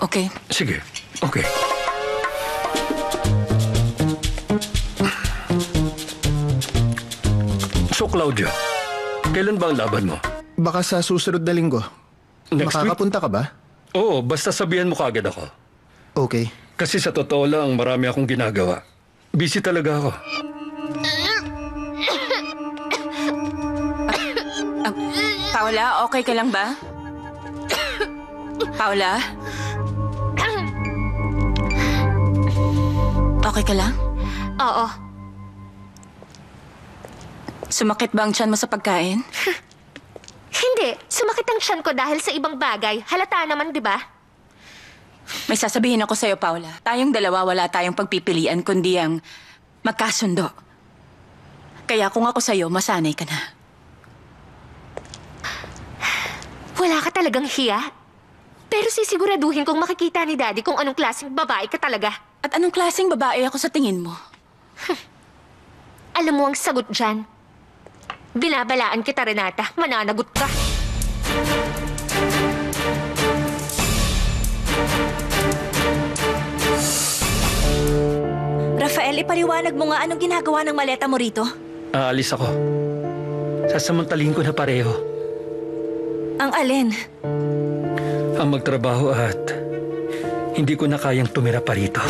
Okay. Sige, okay. So, Claudia, kailan ba ang laban mo? Baka sa susunod na linggo. Next week? Makakapunta ka ba? Oo, basta sabihan mo kaagad ako. Okay. Kasi sa totoo lang, marami akong ginagawa. Busy talaga ako. Paula, okay ka lang ba? Paula? Okay ka lang? Oo. Sumakit ba ang tiyan mo sa pagkain? Hindi. Sumakit ang tiyan ko dahil sa ibang bagay. Halata naman, di ba? May sasabihin ako sa'yo, Paula. Tayong dalawa wala tayong pagpipilian kundi ang magkasundo. Kaya kung ako sa'yo, masanay ka na. Wala ka talagang hiya. Pero sisiguraduhin kong makikita ni Daddy kung anong klaseng babae ka talaga. At anong klaseng babae ako sa tingin mo? Alam mo ang sagot dyan. Binabalaan kita, Renata. Mananagot ka. Rafael, ipaliwanag mo nga anong ginagawa ng maleta mo rito. Aalis ako. Sasamantalin ko na pareho. Ang alin? Ang magtrabaho at hindi ko na kayang tumira pa rito.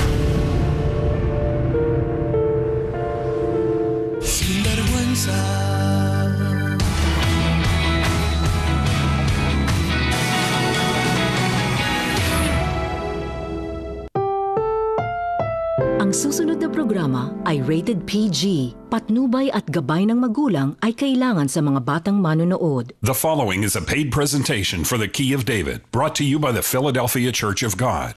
Ang susunod na programa ay rated PG. Patnubay at gabay ng magulang ay kailangan sa mga batang manonood. The following is a paid presentation for the Key of David, brought to you by the Philadelphia Church of God.